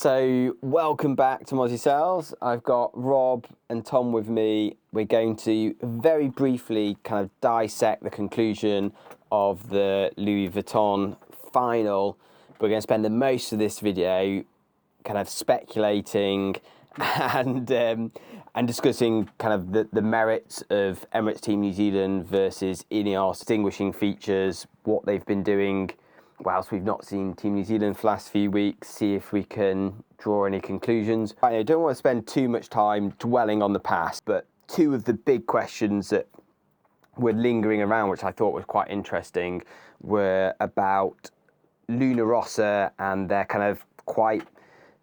So welcome back to Mozzy Sales. I've got Rob and Tom with me. We're going to very briefly kind of dissect the conclusion of the Louis Vuitton final. We're going to spend the most of this video kind of speculating and discussing kind of the merits of Emirates Team New Zealand versus INEOS, distinguishing features, what they've been doing whilst we've not seen Team New Zealand for the last few weeks, see if we can draw any conclusions. I don't want to spend too much time dwelling on the past, but two of the big questions that were lingering around, which I thought was quite interesting, were about Luna Rossa and their kind of quite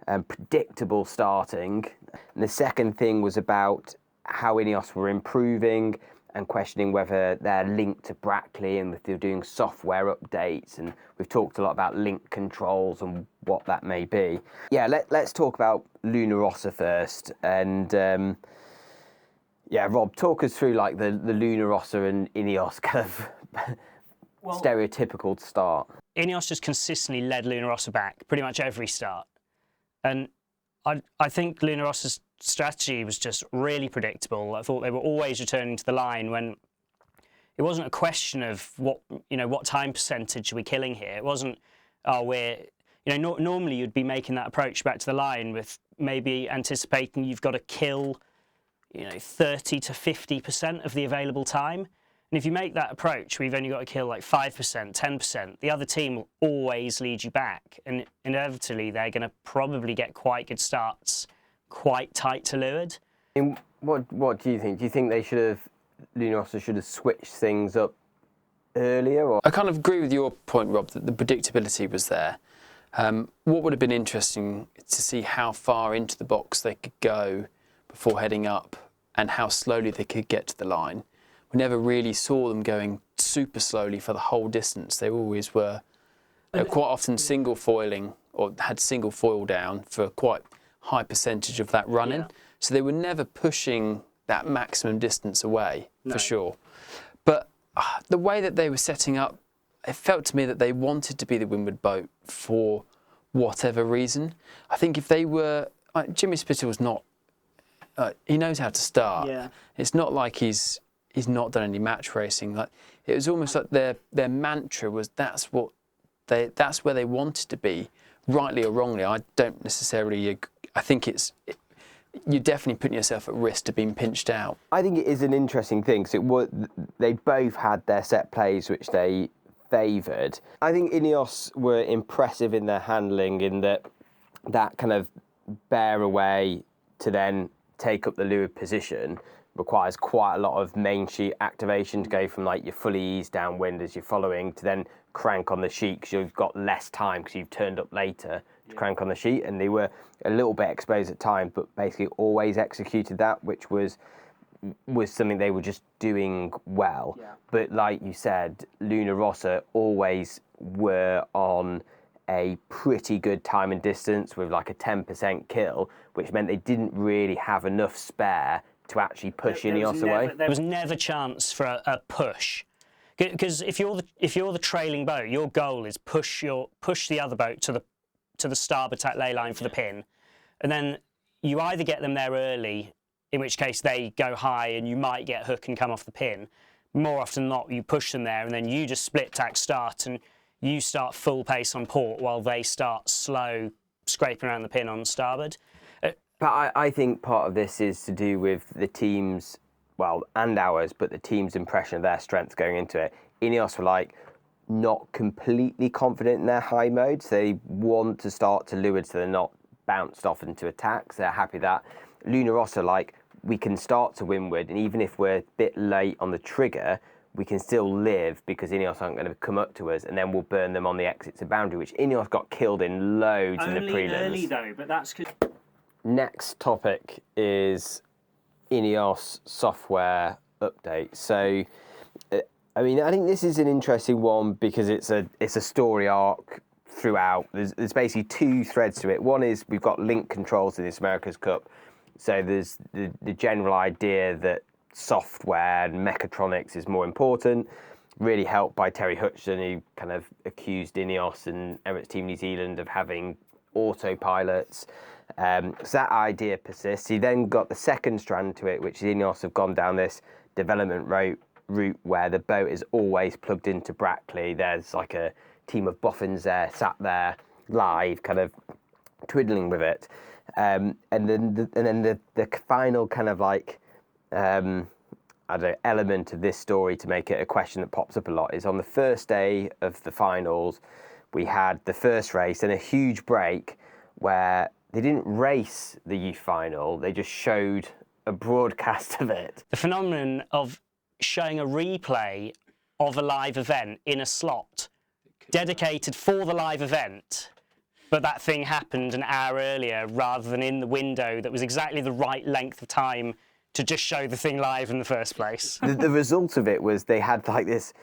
predictable starting. And the second thing was about how INEOS were improving and questioning whether they're linked to Brackley and if they're doing software updates. And we've talked a lot about link controls and what that may be. Yeah, let's talk about Luna Rossa first. And yeah, Rob, talk us through like the Luna Rossa and INEOS kind of stereotypical start. INEOS just consistently led Luna Rossa back pretty much every start. And I think Luna Rossa's strategy was just really predictable. I thought they were always returning to the line when it wasn't a question of what time percentage are we killing here. It wasn't, normally you'd be making that approach back to the line with maybe anticipating you've got to kill 30 to 50% of the available time. And if you make that approach, we've only got to kill like 5%, 10%. The other team will always lead you back. And inevitably, they're going to probably get quite good starts, quite tight to leeward. And what do you think? Do you think Luna Rossa should have switched things up earlier? Or? I kind of agree with your point, Rob, that the predictability was there. What would have been interesting to see how far into the box they could go before heading up and how slowly they could get to the line. We never really saw them going super slowly for the whole distance. They always were quite often single foiling or had single foil down for a quite high percentage of that running. Yeah. So they were never pushing that maximum distance away, for sure. But the way that they were setting up, it felt to me that they wanted to be the windward boat for whatever reason. I think if they were, Jimmy Spittle was not, he knows how to start. Yeah. It's not like he's not done any match racing. Like it was almost like their mantra was that's where they wanted to be, rightly or wrongly. I don't necessarily. I think you're definitely putting yourself at risk to being pinched out. I think it is an interesting thing because they both had their set plays which they favoured. I think INEOS were impressive in their handling in that kind of bear away to then take up the leeward position requires quite a lot of main sheet activation to go from like your fully eased downwind as you're following to then crank on the sheet because you've got less time because you've turned up later to crank on the sheet, and they were a little bit exposed at times but basically always executed that, which was something they were just doing well. Yeah. But like you said, Luna Rossa always were on a pretty good time and distance with like a 10% kill, which meant they didn't really have enough spare to actually push INEOS away. There was never chance for a push, because if you're the trailing boat, your goal is push the other boat to the starboard tack ley line for the pin, and then you either get them there early, in which case they go high and you might get hook and come off the pin. More often than not, you push them there and then you just split tack start and you start full pace on port while they start slow scraping around the pin on starboard. But I think part of this is to do with the team's, and ours, but the team's impression of their strength going into it. INEOS were like not completely confident in their high mode, so they want to start to leeward so they're not bounced off into attacks. They're happy that. Luna Rossa, we can start to windward, and even if we're a bit late on the trigger, we can still live because INEOS aren't going to come up to us, and then we'll burn them on the exits of boundary, which INEOS got killed in loads in the prelims. Only early though, but that's because... Next topic is INEOS software update. So, I think this is an interesting one because it's a story arc throughout. There's basically two threads to it. One is we've got link controls in this America's Cup. So there's the general idea that software and mechatronics is more important, really helped by Terry Hutchinson, who kind of accused INEOS and Emirates Team New Zealand of having autopilots. So that idea persists. You then got the second strand to it, which is INEOS have gone down this development route where the boat is always plugged into Brackley. There's like a team of boffins there, sat there live, kind of twiddling with it. And then the final kind of like I don't know, element of this story to make it a question that pops up a lot is on the first day of the finals, we had the first race and a huge break where they didn't race the youth final, they just showed a broadcast of it. The phenomenon of showing a replay of a live event in a slot dedicated for the live event, but that thing happened an hour earlier rather than in the window that was exactly the right length of time to just show the thing live in the first place. The result of it was they had like this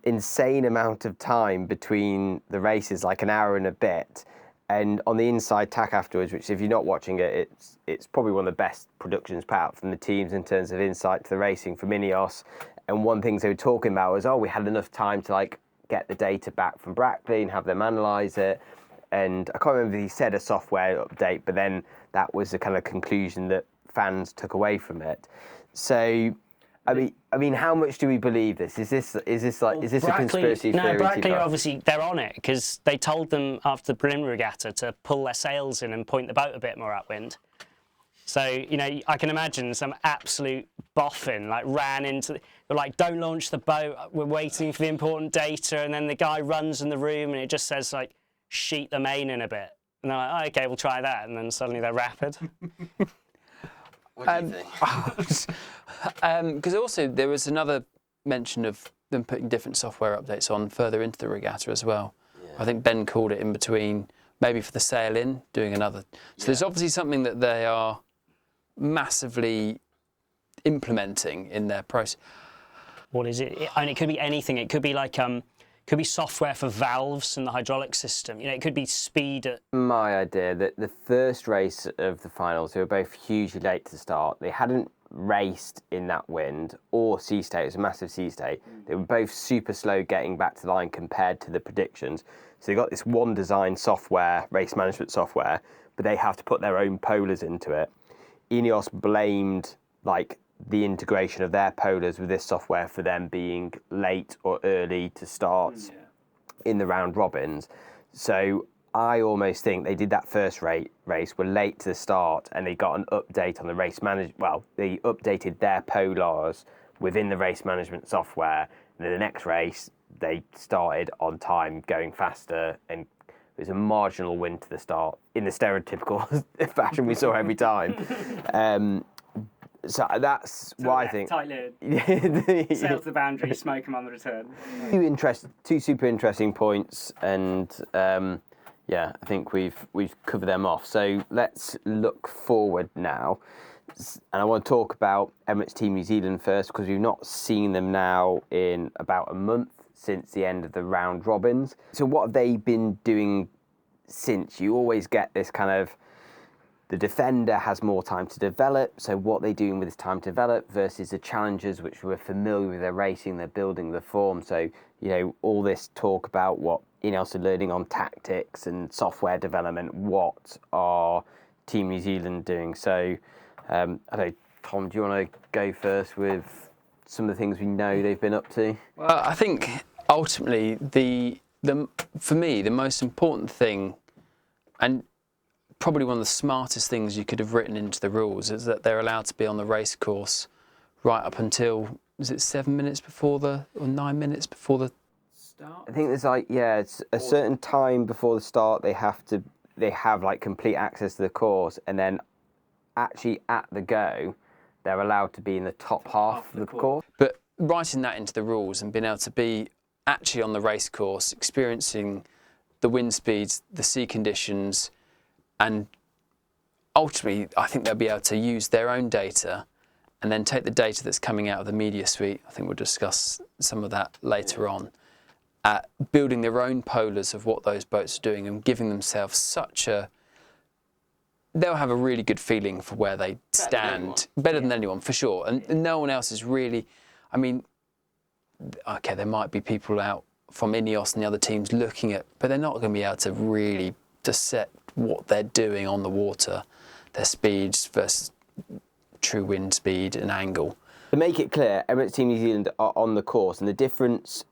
insane amount of time between the races, like an hour and a bit. And on the inside tack afterwards, which if you're not watching it, it's probably one of the best productions put out from the teams in terms of insight to the racing from INEOS. And one thing they were talking about was, we had enough time to like get the data back from Brackley and have them analyse it. And I can't remember if he said a software update, but then that was the kind of conclusion that fans took away from it. So, I mean, how much do we believe this? Is this a conspiracy theory? No, Brackley obviously they're on it because they told them after the preliminary regatta to pull their sails in and point the boat a bit more upwind. So I can imagine some absolute boffin like ran into. They're like, "Don't launch the boat. We're waiting for the important data." And then the guy runs in the room and it just says like, "Sheet the main in a bit." And they're like, "Okay, we'll try that." And then suddenly they're rapid. What do you think? Because also there was another mention of them putting different software updates on further into the regatta as well. Yeah. I think Ben called it in between, maybe for the sail in, doing another. So there's obviously something that they are massively implementing in their process. What is it? And it could be anything. It could be like could be software for valves in the hydraulic system. It could be speed. My idea that the first race of the finals, they were both hugely late to start. They hadn't raced in that wind or sea state. It was a massive sea state. They were both super slow getting back to the line compared to the predictions. So they got this one design software, race management software, but they have to put their own polars into it. INEOS blamed like the integration of their polars with this software for them being late or early to start in the round robins. So I almost think they did that first race, were late to the start, and they got an update on the race management. Well, they updated their polars within the race management software. And then the next race, they started on time, going faster, and it was a marginal win to the start in the stereotypical fashion we saw every time. So that's why I think. Tight lid. Sail to the boundary, smoke them on the return. Two super interesting points, and I think we've covered them off. So let's look forward now, and I want to talk about Emirates Team New Zealand first because we've not seen them now in about a month since the end of the round robins. So what have they been doing since? You always get this kind of. The defender has more time to develop, so what they're doing with this time to develop versus the challengers, which we're familiar with, their racing, they're building the form. So, all this talk about what INEOS are learning on tactics and software development, what are Team New Zealand doing? So, I don't know, Tom, do you want to go first with some of the things we know they've been up to? Well, I think ultimately, for me, the most important thing, and probably one of the smartest things you could have written into the rules is that they're allowed to be on the race course right up until, is it 7 minutes before or 9 minutes before the start? I think there's it's a certain time before the start they have like complete access to the course, and then actually at the go they're allowed to be in the top half of the course. But writing that into the rules and being able to be actually on the race course, experiencing the wind speeds, the sea conditions, and ultimately, I think they'll be able to use their own data and then take the data that's coming out of the media suite. I think we'll discuss some of that later on. Building their own polars of what those boats are doing and giving themselves they'll have a really good feeling for where they stand. Better than anyone, for sure. And no one else is really, okay, there might be people out from INEOS and the other teams looking at, but they're not going to be able to really dissect what they're doing on the water, their speeds versus true wind speed and angle. To make it clear, Emirates Team New Zealand are on the course, and the difference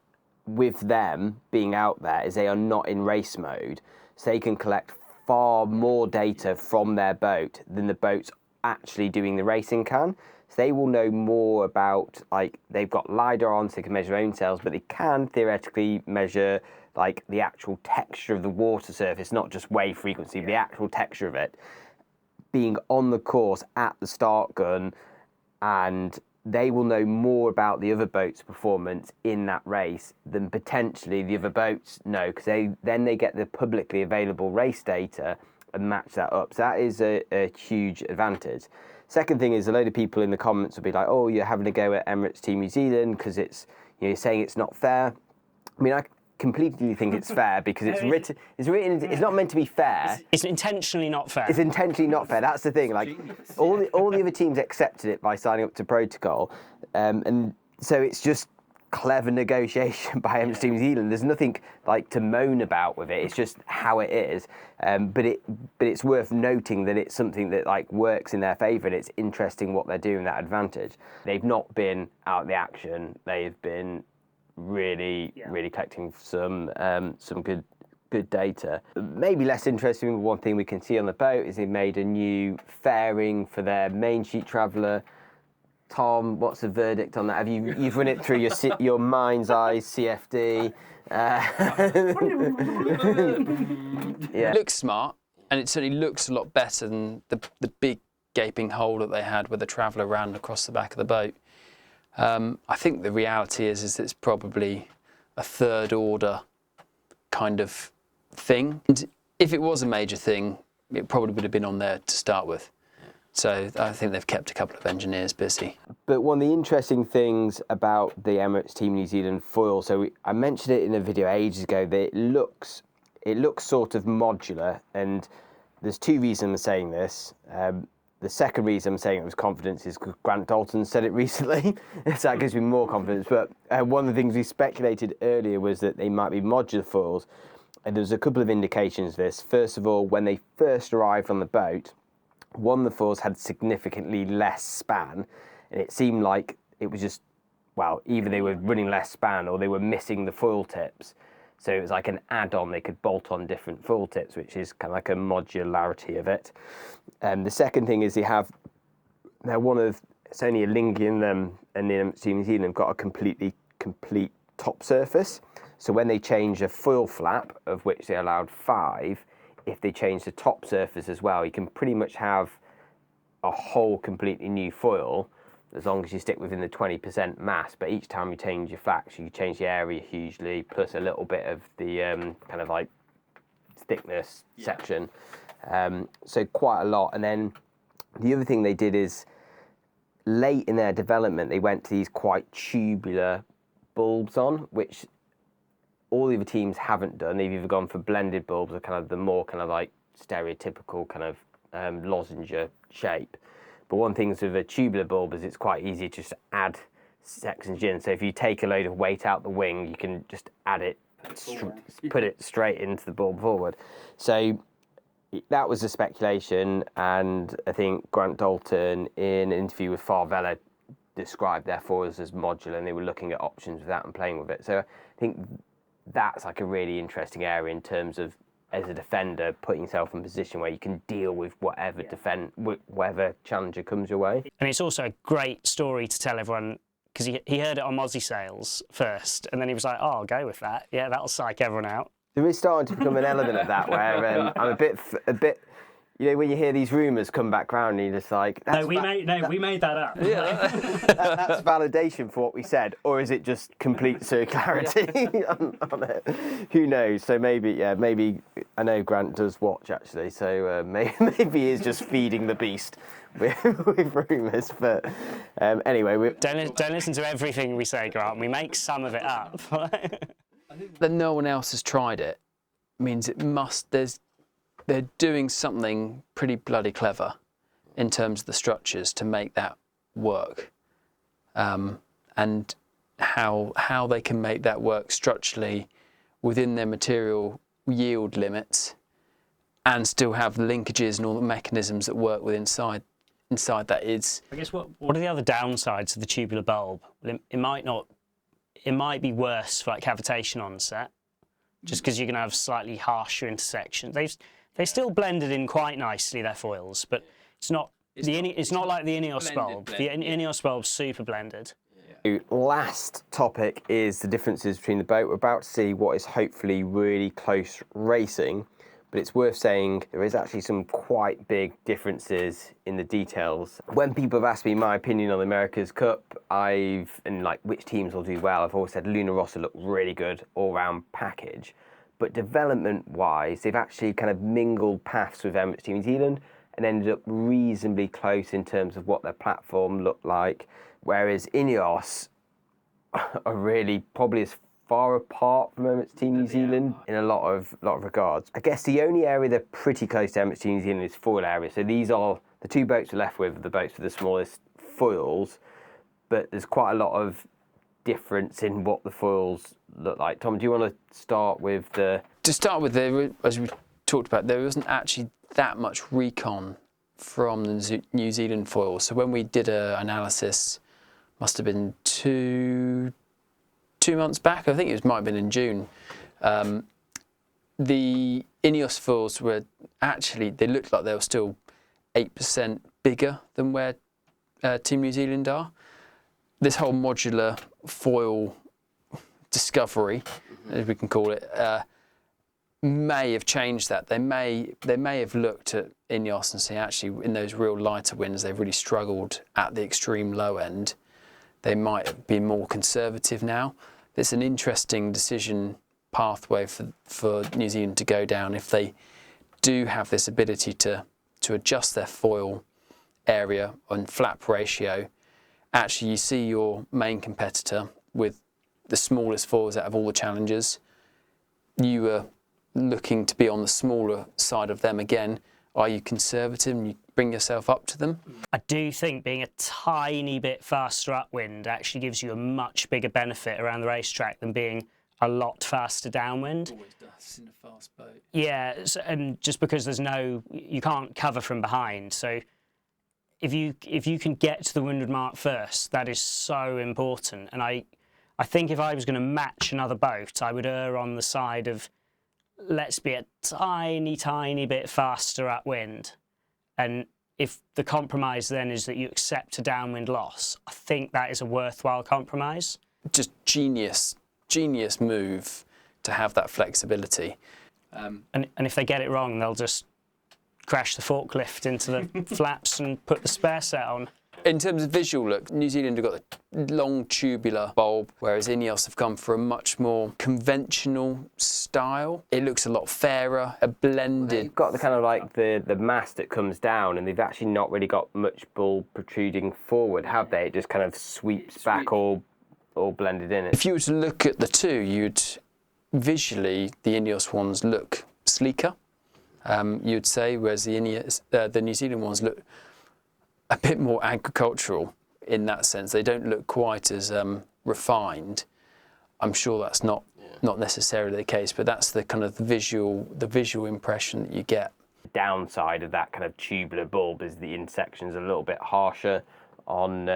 with them being out there is they are not in race mode, so they can collect far more data from their boat than the boats actually doing the racing can. So they will know more about, like, they've got LiDAR on, so they can measure their own sails, but they can theoretically measure like the actual texture of the water surface, not just wave frequency, but the actual texture of it, being on the course at the start gun, and they will know more about the other boat's performance in that race than potentially the other boats know, because they get the publicly available race data and match that up. So that is a huge advantage. Second thing is, a load of people in the comments will be like, oh, you're having a go at Emirates Team New Zealand because it's, you know, you're saying it's not fair. I mean, I completely think it's fair because it's written, it's not meant to be fair. It's intentionally not fair. It's intentionally not fair. That's the thing. Like, all the other teams accepted it by signing up to protocol, and so it's just clever negotiation by Emirates Team New Zealand. There's nothing like to moan about with it. It's just how it is. But it's worth noting that it's something that like works in their favour, and it's interesting what they're doing, that advantage. They've not been out of the action. They've been really collecting some good data. Maybe less interesting, one thing we can see on the boat is they made a new fairing for their main sheet traveller. Tom, what's the verdict on that? You've run it through your mind's eye CFD? It looks smart, and it certainly looks a lot better than the big gaping hole that they had where the traveller ran across the back of the boat. I think the reality is it's probably a third order kind of thing. And if it was a major thing, it probably would have been on there to start with. So I think they've kept a couple of engineers busy. But one of the interesting things about the Emirates Team New Zealand foil, so I mentioned it in a video ages ago, that it looks sort of modular, and there's two reasons I'm saying this. The second reason I'm saying it was confidence is because Grant Dalton said it recently, so that gives me more confidence. But one of the things we speculated earlier was that they might be modular foils, and there's a couple of indications of this. First of all, when they first arrived on the boat, one of the foils had significantly less span, and it seemed like it was just, well, either they were running less span or they were missing the foil tips. So it was like an add-on, they could bolt on different foil tips, which is kind of like a modularity of it. The second thing is it's only a Lingy in them, and the Team New Zealand have got a complete top surface. So when they change a foil flap, of which they allowed 5, if they change the top surface as well, you can pretty much have a whole completely new foil, as long as you stick within the 20% mass. But each time you change your flaps, you change the area hugely, plus a little bit of the kind of like thickness section. So quite a lot. And then the other thing they did is, late in their development, they went to these quite tubular bulbs on, which all the other teams haven't done. They've either gone for blended bulbs or kind of the more kind of like stereotypical kind of lozenge shape. But one thing with a tubular bulb is it's quite easy to just add sections in. So if you take a load of weight out the wing, you can just add it, put it straight into the bulb forward. So that was a speculation, and I think Grant Dalton, in an interview with Farvella, described their foils as modular, and they were looking at options with that and playing with it. So I think that's like a really interesting area in terms of, as a defender, putting yourself in a position where you can deal with whatever whatever challenger comes your way. And it's also a great story to tell everyone, because he heard it on Mozzy sales first, and then he was like, oh, I'll go with that. Yeah, that'll psych everyone out. There is starting to become an element of that where I'm a bit. You know, when you hear these rumours come back round, and you're just like, we made that up. Yeah, that's validation for what we said, or is it just complete circularity on it? Who knows? So maybe I know Grant does watch actually, so maybe he is just feeding the beast with rumours. But anyway, don't listen to everything we say, Grant. We make some of it up. That no one else has tried it means they're doing something pretty bloody clever in terms of the structures to make that work, and how they can make that work structurally within their material yield limits and still have the linkages and all the mechanisms that work with inside that is. I guess what are the other downsides of the tubular bulb? Well, it might be worse for like cavitation on set, just because you're going to have slightly harsher intersections. They still blended in quite nicely, their foils, but it's not like the INEOS bulb. The INEOS bulb's super blended. Last topic is the differences between the boat. We're about to see what is hopefully really close racing, but it's worth saying there is actually some quite big differences in the details. When people have asked me my opinion on the America's Cup, and like which teams will do well, I've always said Luna Rossa looked really good all-round package. But development-wise, they've actually kind of mingled paths with Emirates Team New Zealand and ended up reasonably close in terms of what their platform looked like. Whereas INEOS are really probably as far apart from Emirates Team New Zealand in a lot of regards. I guess the only area they're pretty close to Emirates Team New Zealand is foil area. So these are the two boats we're left with, the boats with the smallest foils, but there's quite a lot of difference in what the foils look like. Tom, do you want to start with the... To start with, as we talked about, there wasn't actually that much recon from the New Zealand foils. So when we did an analysis, must have been two months back, I think it might have been in June, the INEOS foils were actually, they looked like they were still 8% bigger than where Team New Zealand are. This whole modular foil discovery, as we can call it, may have changed that. They may have looked at INEOS and say, actually, in those real lighter winds, they've really struggled at the extreme low end. They might be more conservative now. It's an interesting decision pathway for New Zealand to go down if they do have this ability to adjust their foil area and flap ratio. Actually, you see your main competitor with the smallest foils out of all the challengers. You were looking to be on the smaller side of them again. Are you conservative and you bring yourself up to them? I do think being a tiny bit faster upwind actually gives you a much bigger benefit around the racetrack than being a lot faster downwind. Always does in a fast boat. Yeah, and just because you can't cover from behind. So if you can get to the windward mark first, that is so important. And I think if I was going to match another boat, I would err on the side of let's be a tiny bit faster upwind. And if the compromise then is that you accept a downwind loss, I think that is a worthwhile compromise. Just genius move to have that flexibility. And if they get it wrong, they'll just crash the forklift into the flaps and put the spare set on. In terms of visual look, New Zealand have got the long tubular bulb, whereas INEOS have come for a much more conventional style. It looks a lot fairer, a blended... You've got the kind of like the mast that comes down, and they've actually not really got much bulb protruding forward, have they? It just kind of sweeps back all blended in. If you were to look at the two, visually, the INEOS ones look sleeker, you'd say, whereas the New Zealand ones look a bit more agricultural in that sense. They don't look quite as refined. I'm sure that's not necessarily the case, but that's the kind of the visual impression that you get. The downside of that kind of tubular bulb is the intersection's a little bit harsher on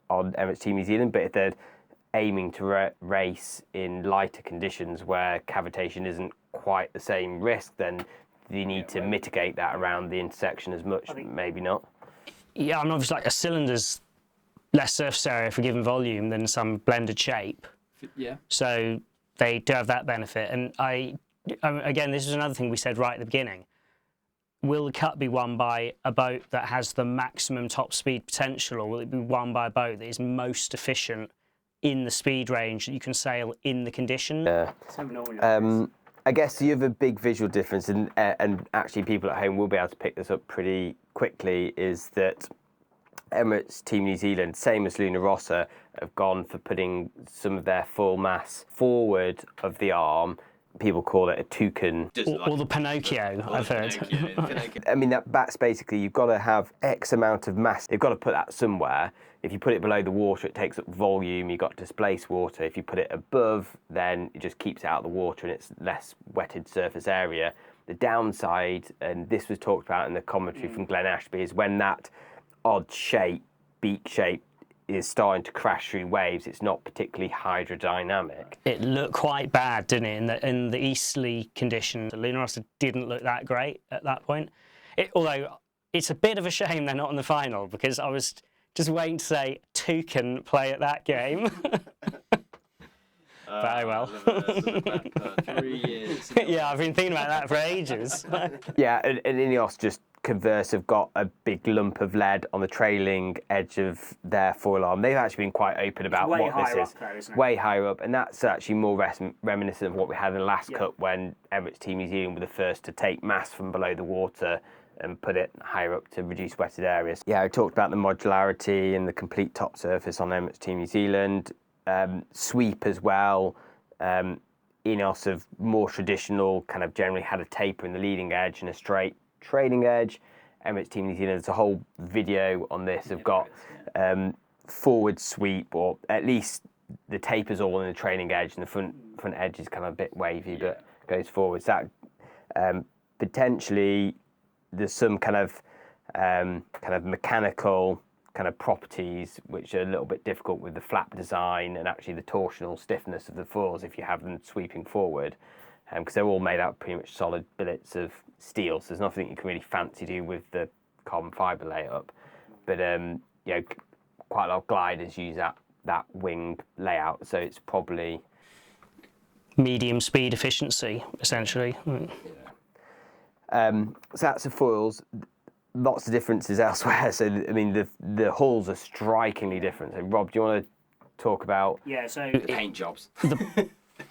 Emirates Team New Zealand, but if they're aiming to race in lighter conditions where cavitation isn't quite the same risk, then you need to mitigate that around the intersection as much, maybe not. Yeah, I mean, obviously, like a cylinder's less surface area for given volume than some blended shape. Yeah. So they do have that benefit. And again, this is another thing we said right at the beginning. Will the Cup be won by a boat that has the maximum top speed potential, or will it be won by a boat that is most efficient in the speed range that you can sail in the condition? I guess the other big visual difference, and actually people at home will be able to pick this up pretty quickly, is that Emirates Team New Zealand, same as Luna Rossa, have gone for putting some of their full mass forward of the arm. People call it a toucan. Or the Pinocchio, I've heard. I mean, that's basically, you've got to have X amount of mass. They've got to put that somewhere. If you put it below the water, it takes up volume. You've got to displace water. If you put it above, then it just keeps it out of the water and it's less wetted surface area. The downside, and this was talked about in the commentary from Glenn Ashby, is when that odd shape, beak shape, is starting to crash through waves, it's not particularly hydrodynamic. It looked quite bad, didn't it, in the easterly conditions. The Lunarossa didn't look that great at that point. Although it's a bit of a shame they're not in the final, because I was just waiting to say Toucan play at that game. Very well. 3 years. Yeah, I've been thinking about that for ages. Yeah, and INEOS just converse have got a big lump of lead on the trailing edge of their foil arm. They've actually been quite open about what this is. Though, isn't it? Way higher up, and that's actually more reminiscent of what we had in the last Cup, when Emirates Team New Zealand were the first to take mass from below the water and put it higher up to reduce wetted areas. Yeah, I talked about the modularity and the complete top surface on Emirates Team New Zealand. Sweep as well. INEOS of more traditional, kind of generally had a taper in the leading edge and a straight trailing edge. Emirates Team New Zealand, there's a whole video on this. Have got forward sweep, or at least the taper's all in the trailing edge, and the front edge is kind of a bit wavy, but goes forwards. That potentially there's some kind of mechanical kind of properties which are a little bit difficult with the flap design and actually the torsional stiffness of the foils if you have them sweeping forward, because they're all made out of pretty much solid billets of steel, so there's nothing you can really fancy do with the carbon fibre layup. But you know, quite a lot of gliders use that wing layout, so it's probably Medium speed efficiency, essentially. so that's the foils. Lots of differences elsewhere. So I mean, the hulls are strikingly different. So Rob, do you want to talk about? Yeah, so The paint jobs.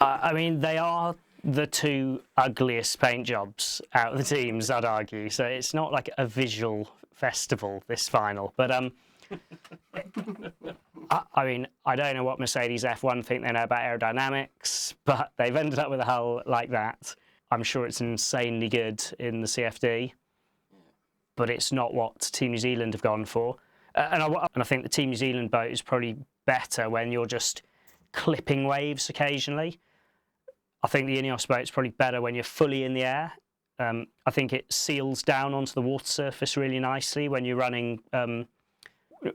I mean, they are the two ugliest paint jobs out of the teams, I'd argue. So it's not like a visual festival, this final. But I mean, I don't know what Mercedes F1 think they know about aerodynamics, but they've ended up with a hull like that. I'm sure it's insanely good in the CFD, but it's not what Team New Zealand have gone for. And I think the Team New Zealand boat is probably better when you're just clipping waves occasionally. I think the INEOS boat's probably better when you're fully in the air. I think it seals down onto the water surface really nicely when you're running.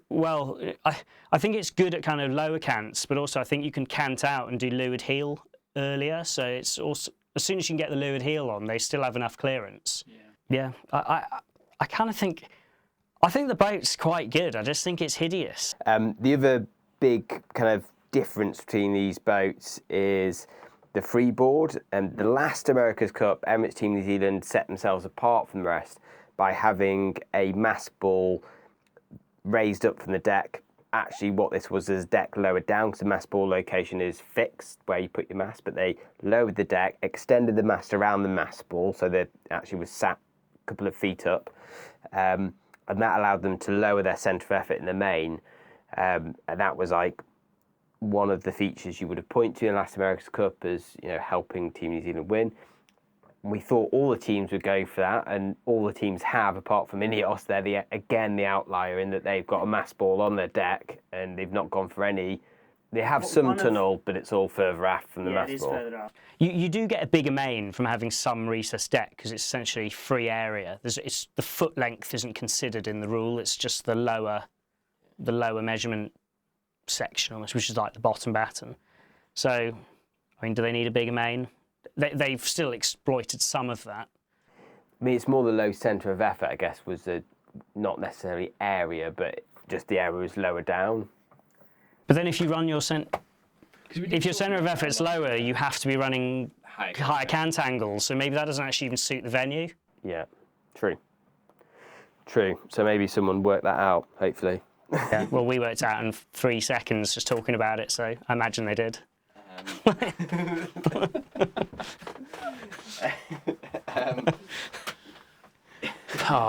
Well, I think it's good at kind of lower cants, but also I think you can cant out and do leeward heel earlier. So it's also, as soon as you can get the leeward heel on, they still have enough clearance. Yeah, I kind of think, I think the boat's quite good. I just think it's hideous. The other big kind of difference between these boats is the freeboard. And the last America's Cup, Emirates Team New Zealand set themselves apart from the rest by having a mast ball raised up from the deck. Actually, what this was is deck lowered down, because the mast ball location is fixed where you put your mast, but they lowered the deck, extended the mast around the mast ball, so they actually was sat a couple of feet up, and that allowed them to lower their centre of effort in the main, and that was like one of the features you would have pointed to in the last America's Cup as, you know, helping Team New Zealand win. We thought all the teams would go for that, and all the teams have, apart from INEOS. They're the outlier in that they've got a mast ball on their deck, and they've not gone for any. They have some tunnel, but it's all further aft from the mast ball. it is further aft. You do get a bigger main from having some recessed deck, because it's essentially free area. The foot length isn't considered in the rule. It's just the lower measurement section almost, which is like the bottom batten. So, I mean, do they need a bigger main? They've still exploited some of that. I mean, it's more the low centre of effort, I guess, was the not necessarily area, but just the area was lower down. But then if you run your if your centre of effort's lower, you have to be running higher cant angles, so maybe that doesn't actually even suit the venue. Yeah, true. So maybe someone worked that out, hopefully. Yeah. Well, we worked out in 3 seconds just talking about it, so I imagine they did.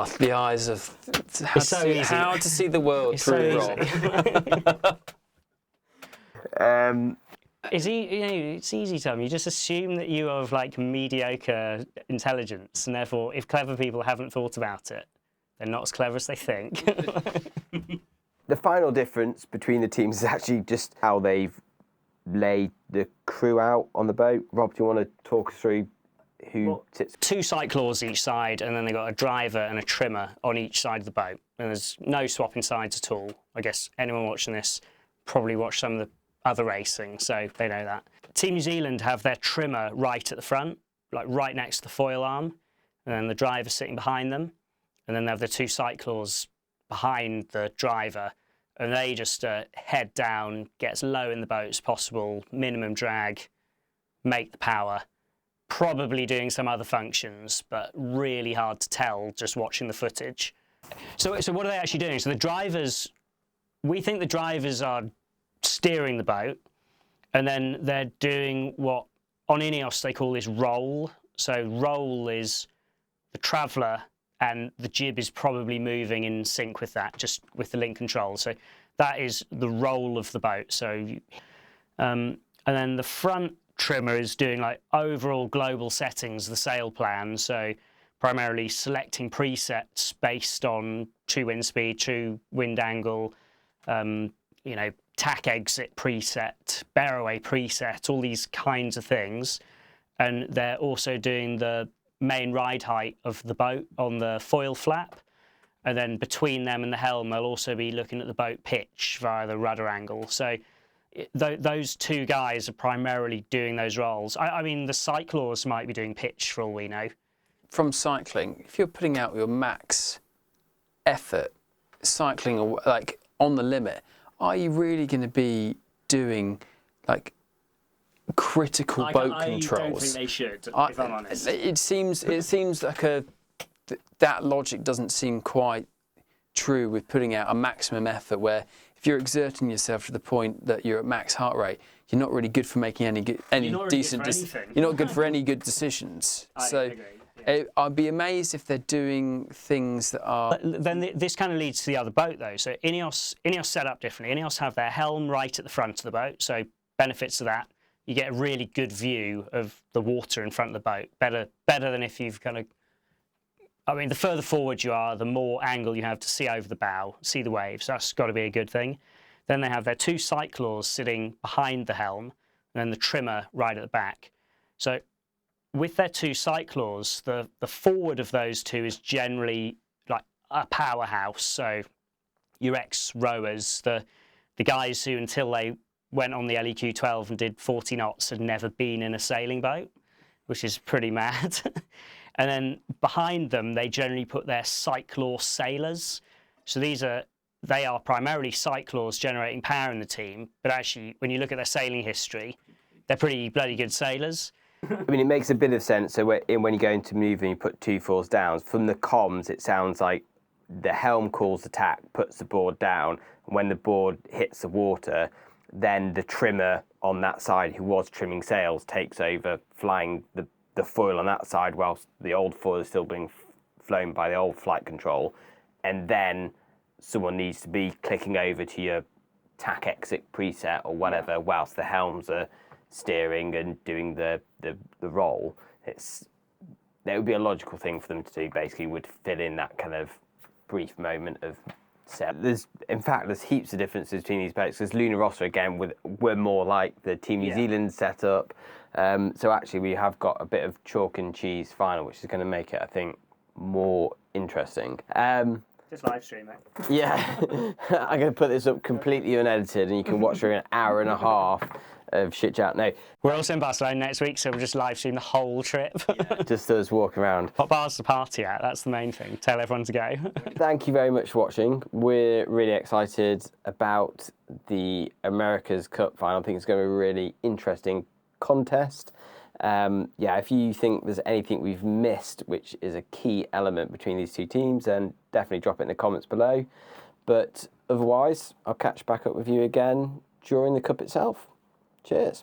The eyes of how to see the world It's through so Rob. It's easy, Tom. You just assume that you are of like mediocre intelligence, and therefore, if clever people haven't thought about it, they're not as clever as they think. The final difference between the teams is actually just how they've laid the crew out on the boat. Rob, do you want to talk us through who sits? 2 cyclors each side, and then they've got a driver and a trimmer on each side of the boat. And there's no swapping sides at all. I guess anyone watching this probably watched some of the other racing, so they know that. Team New Zealand have their trimmer right at the front, like right next to the foil arm, and then the driver sitting behind them. And then they have the 2 cyclors behind the driver, and they just head down, get as low in the boat as possible, minimum drag, make the power. Probably doing some other functions, but really hard to tell just watching the footage. So what are they actually doing? So the drivers, we think the drivers are steering the boat, and then they're doing what on INEOS they call this roll. So roll is the traveller, and the jib is probably moving in sync with that, just with the link control. So that is the roll of the boat. So, and then the front trimmer is doing like overall global settings, the sail plan. So primarily selecting presets based on true wind speed, true wind angle, you know, tack exit preset, bear away preset, all these kinds of things. And they're also doing the main ride height of the boat on the foil flap. And then between them and the helm, they'll also be looking at the boat pitch via the rudder angle. So those 2 guys are primarily doing those roles. I mean, the cyclors might be doing pitch for all we know. From cycling, if you're putting out your max effort, cycling like on the limit, are you really going to be doing like critical boat controls? I don't think they should, if I'm honest. It seems like that logic doesn't seem quite true with putting out a maximum effort, where if you're exerting yourself to the point that you're at max heart rate, you're not really good for making any decent decisions. You're not good for any good decisions. I agree. I'd be amazed if they're doing things that are... But then this kind of leads to the other boat, though. So INEOS set up differently. INEOS have their helm right at the front of the boat, so benefits of that. You get a really good view of the water in front of the boat, better than if you've kind of... I mean, the further forward you are, the more angle you have to see over the bow, see the waves. That's got to be a good thing. Then they have their 2 cyclors sitting behind the helm, and then the trimmer right at the back. So with their 2 cyclors, the forward of those 2 is generally like a powerhouse. So your ex-rowers, the guys who, until they went on the LEQ-12 and did 40 knots, had never been in a sailing boat, which is pretty mad. And then behind them, they generally put their cyclor sailors. So they are primarily cyclors generating power in the team, but actually, when you look at their sailing history, they're pretty bloody good sailors. I mean, it makes a bit of sense. So when you go into manoeuvre and you put 2 foils down, from the comms, it sounds like the helm calls attack, puts the board down, and when the board hits the water, then the trimmer on that side, who was trimming sails, takes over, flying the foil on that side, whilst the old foil is still being flown by the old flight control. And then someone needs to be clicking over to your tack exit preset or whatever, whilst the helms are steering and doing the roll. That would be a logical thing for them to do, basically, would fill in that kind of brief moment of set. There's heaps of differences between these boats, because Luna Rossa, again, were more like the Team New Zealand setup. So actually we have got a bit of chalk and cheese final, which is going to make it, I think, more interesting. Just live stream it. Yeah, I'm going to put this up completely unedited, and you can watch for an hour and a half of shit chat. No, We're also in Barcelona next week, so we'll just live stream the whole trip. just us walking around. What bar's the party at? That's the main thing. Tell everyone to go. Thank you very much for watching. We're really excited about the America's Cup final. I think it's going to be a really interesting contest. If you think there's anything we've missed, which is a key element between these 2 teams, then definitely drop it in the comments below. But otherwise, I'll catch back up with you again during the Cup itself. Cheers.